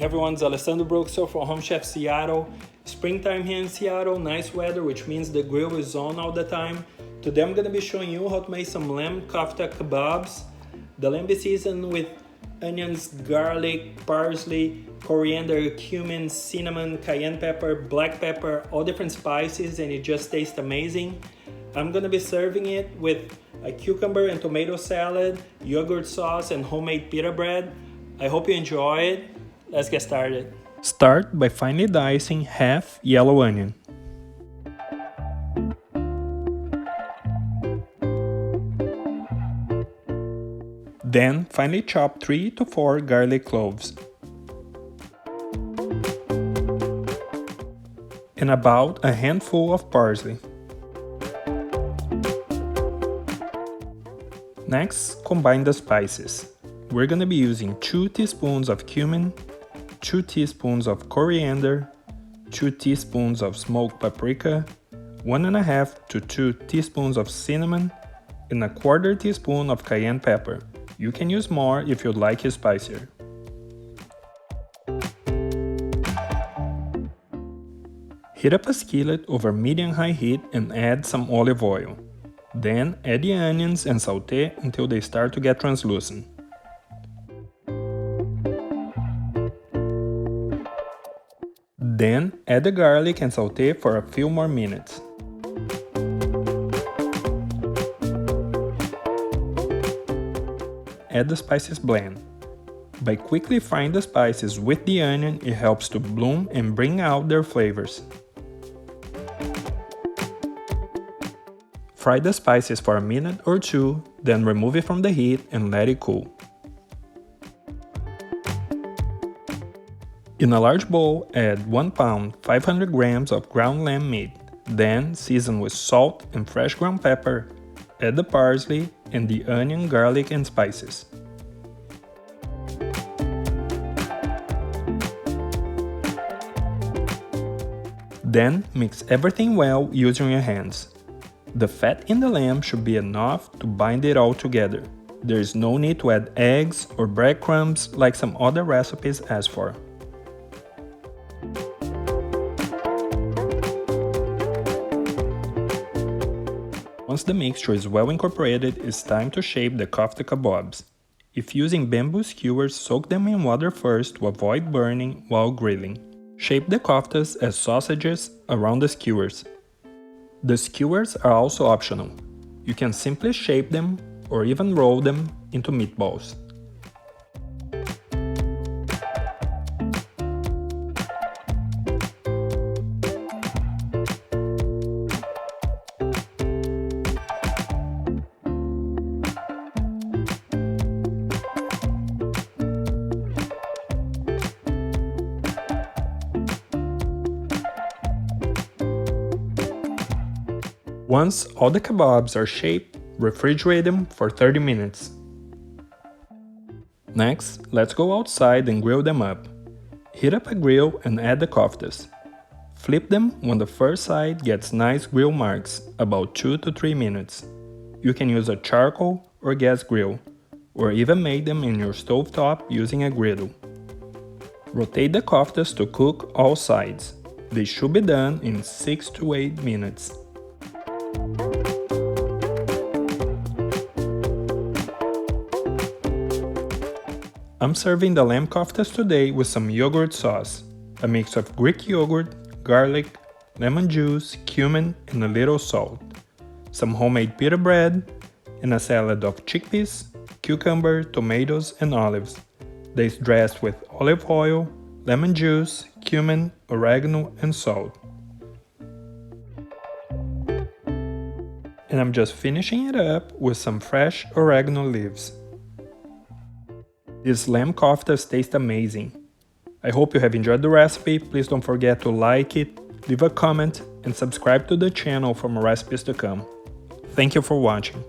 Hey everyone, it's Alessandro Broxel from Home Chef Seattle. Springtime here in Seattle, nice weather, which means the grill is on all the time. Today I'm going to be showing you how to make some lamb kofta kebabs. The lamb is seasoned with onions, garlic, parsley, coriander, cumin, cinnamon, cayenne pepper, black pepper, all different spices, and it just tastes amazing. I'm going to be serving it with a cucumber and tomato salad, yogurt sauce, and homemade pita bread. I hope you enjoy it. Let's get started. Start by finely dicing half yellow onion. Then finely chop 3 to 4 garlic cloves. And about a handful of parsley. Next, combine the spices. We're going to be using 2 teaspoons of cumin, 2 teaspoons of coriander, 2 teaspoons of smoked paprika, 1.5 to 2 teaspoons of cinnamon, and a 1/4 teaspoon of cayenne pepper. You can use more if you'd like it spicier. Heat up a skillet over medium-high heat and add some olive oil. Then add the onions and sauté until they start to get translucent. Then add the garlic and sauté for a few more minutes. Add the spices blend. By quickly frying the spices with the onion, it helps to bloom and bring out their flavors. Fry the spices for a minute or two, then remove it from the heat and let it cool. In a large bowl, add 1 pound 500 grams of ground lamb meat. Then season with salt and fresh ground pepper. Add the parsley and the onion, garlic, and spices. Then mix everything well using your hands. The fat in the lamb should be enough to bind it all together. There is no need to add eggs or breadcrumbs like some other recipes ask for. Once the mixture is well incorporated, it's time to shape the kofta kebabs. If using bamboo skewers, soak them in water first to avoid burning while grilling. Shape the koftas as sausages around the skewers. The skewers are also optional. You can simply shape them or even roll them into meatballs. Once all the kebabs are shaped, refrigerate them for 30 minutes. Next, let's go outside and grill them up. Heat up a grill and add the koftas. Flip them when the first side gets nice grill marks, about 2 to 3 minutes. You can use a charcoal or gas grill, or even make them in your stovetop using a griddle. Rotate the koftas to cook all sides. They should be done in 6 to 8 minutes. I'm serving the lamb koftas today with some yogurt sauce, a mix of Greek yogurt, garlic, lemon juice, cumin, and a little salt, some homemade pita bread, and a salad of chickpeas, cucumber, tomatoes, and olives. That is dressed with olive oil, lemon juice, cumin, oregano, and salt. And I'm just finishing it up with some fresh oregano leaves. These lamb koftas taste amazing. I hope you have enjoyed the recipe. Please don't forget to like it, leave a comment, and subscribe to the channel for more recipes to come. Thank you for watching.